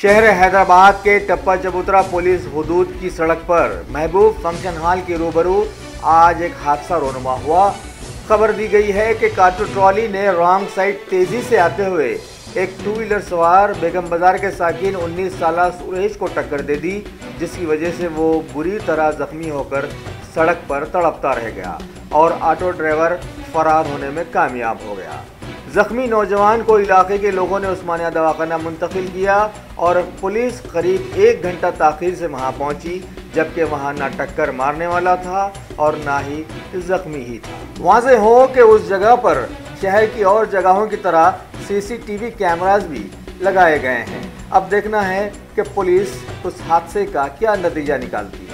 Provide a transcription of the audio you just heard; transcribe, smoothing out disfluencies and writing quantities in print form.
शहर हैदराबाद के टप्पा चबूतरा पुलिस हुदूद की सड़क पर महबूब फंक्शन हॉल के रूबरू आज एक हादसा रोनुमा हुआ। खबर दी गई है कि कार्टो ट्रॉली ने रॉन्ग साइड तेजी से आते हुए एक टू व्हीलर सवार बेगम बाजार के साकिन 19 साला सुरेश को टक्कर दे दी, जिसकी वजह से वो बुरी तरह जख्मी होकर सड़क पर तड़पता रह गया और ऑटो ड्राइवर फरार होने में कामयाब हो गया। जख्मी नौजवान को इलाके के लोगों ने उस्मानिया दवाखाना मुंतकिल किया और पुलिस करीब 1 घंटा ताखीर से वहां पहुंची, जबकि वहां ना टक्कर मारने वाला था और ना ही जख्मी ही था। वाज़ेह हो कि उस जगह पर शहर की और जगहों की तरह CCTV कैमरास भी लगाए गए हैं। अब देखना है कि पुलिस उस हादसे का क्या नतीजा निकालती है।